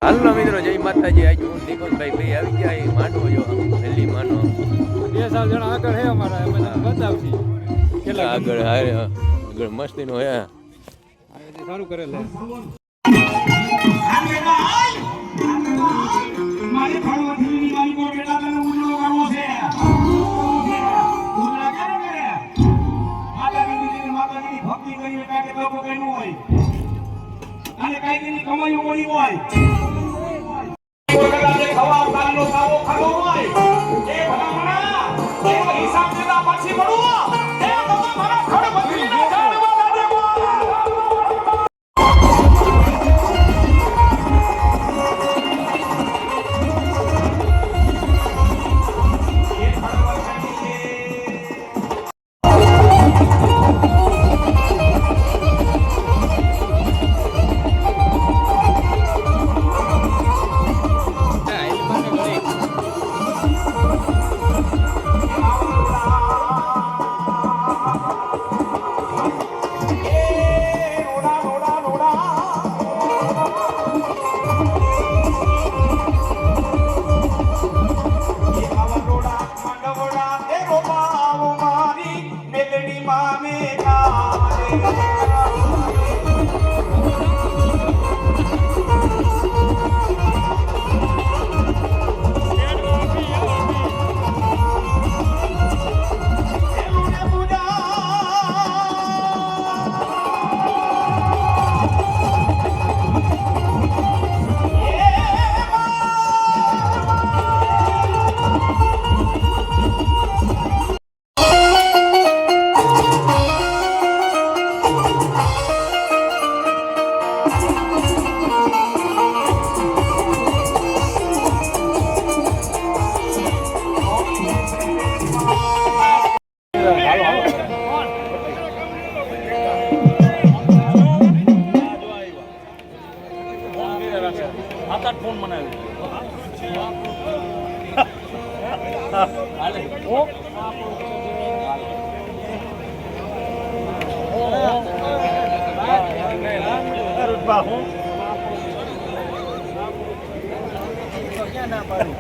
હાલો મિત્રો, જય માતાજી. આજ હું નિકોનભાઈ ભાઈ આવી ગયા. માનવો જો પહેલી માનો 2 સાલ જણા આગળ હે અમારા, અમે તમને બતાવશી કેટલા આગળ આગળ મસ્તીનો હે. સારું કરેલ હે. મારી ફળવાથી મારી કો બેટા તને ઉલ્લો કરવો છે. ઉલ્લા કરે કરે માતાજીની ભક્તિ કરી બેટા કે લોકો કઈનું હોય અને કઈ દીની કમાઈ ઓળી હોય કોરડાને ખવા કાલનો કાવો ખાવો હોય એ ભલામણા એ હિસાબ દેતા પછી મળો એ તો મારા ઘર બદલી ના જાણવા લાગે ફોન બનાવ્યો ક્યાં ના પાડું.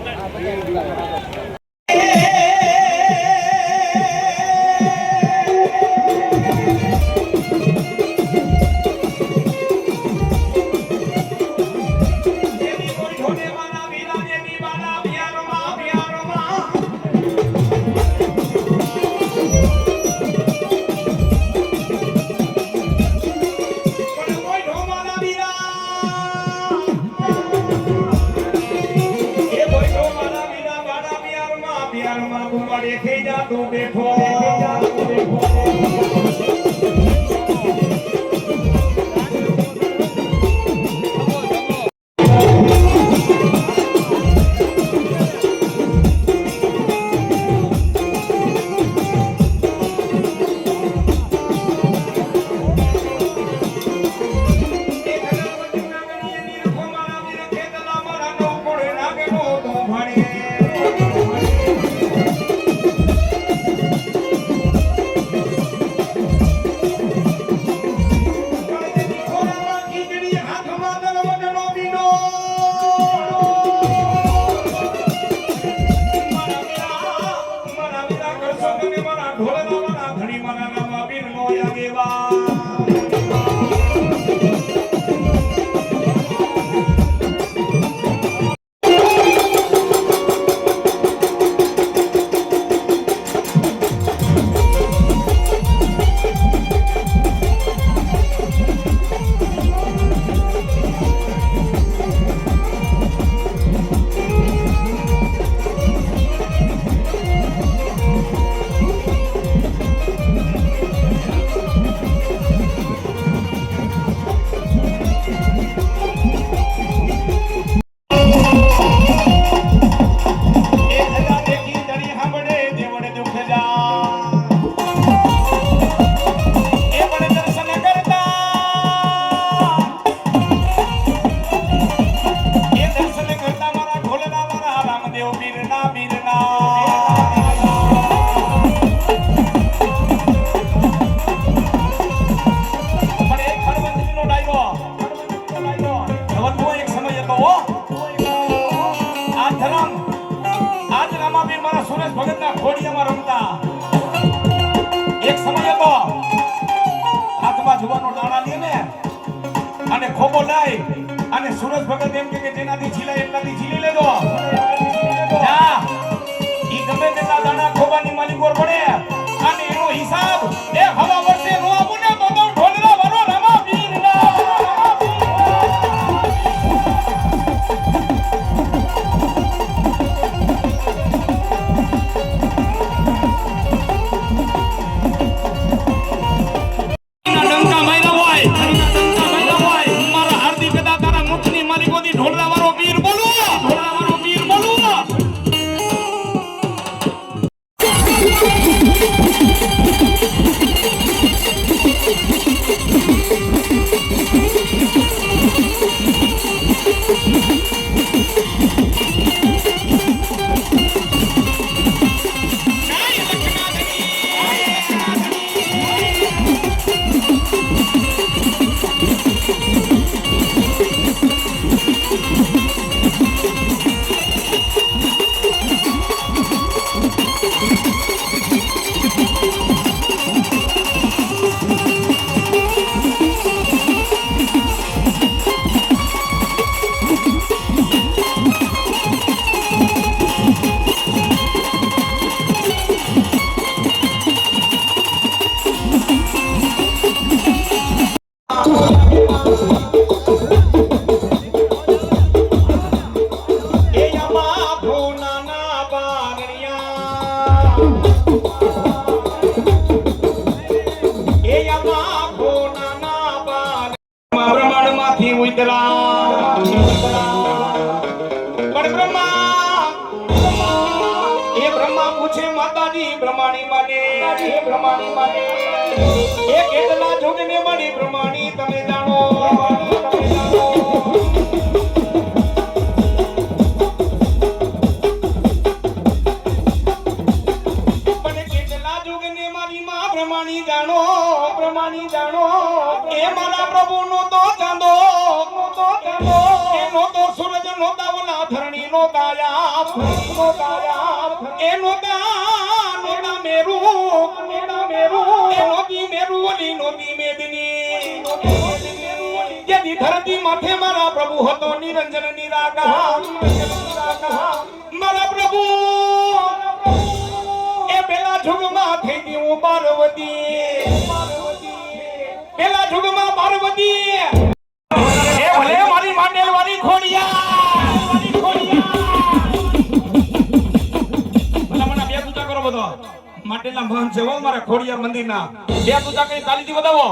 ખોડિયામાં રમતા એક સમય હતો હાથમાં જુવાનો દાણા લે ને અને ખોબો લઈ અને સુરજ ભગત એમ કે જેનાથી ઝીલાય એટલાથી ઝીલી લેજો જા ઈ ગમે તેટલા દાણા ખોબાની માલિકોર પડે અને એનો હિસાબ એ હવા વર્ષે નો આપું ને તો ઢોલના વારો રમા પીરના ધરતી માથે મારા પ્રભુ હતો નિરંજન નિરાકાર મારા પ્રભુ એ પેલા જુગમાં થઈ ગયું પાર્વતી પેલા જુગમાં પાર્વતી એ ભલે મારી માંડેલ વાળી ખોડિયા ભલા મને બે પૂજા કરો બધો માટેલા મહંત છે હો મારા ખોડિયાર મંદિરના બે પૂજા કઈ તાલીથી બતાવો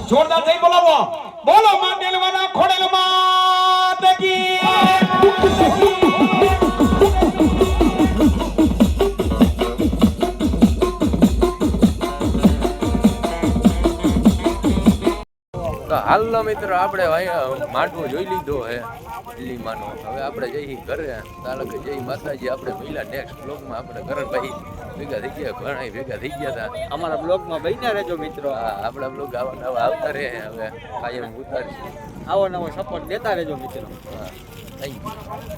જોરદાર જઈ બોલાવો બોલો માંડેલ વાળા ખોડેલ માત કી તો હાલનો મિત્રો આપણે માંડવો જોઈ લીધો હે દિલ્હીમાંનો. હવે આપણે જઈ ઘરે તાલકે જઈ માતાજી આપણે પહેલા નેક્સ્ટ બ્લોગમાં આપણે કરણભાઈ ભેગા થઈ ગયા ઘણા ભેગા થઈ ગયા હતા. અમારા બ્લોગમાં બન્યા રહેજો મિત્રો. હા આપણા બ્લોગ આવા નવા આવતા રહે હવે કાયમ ઉતારશું. આવો નવો સપોર્ટ દેતા રહેજો મિત્રો. હા થેન્ક યુ.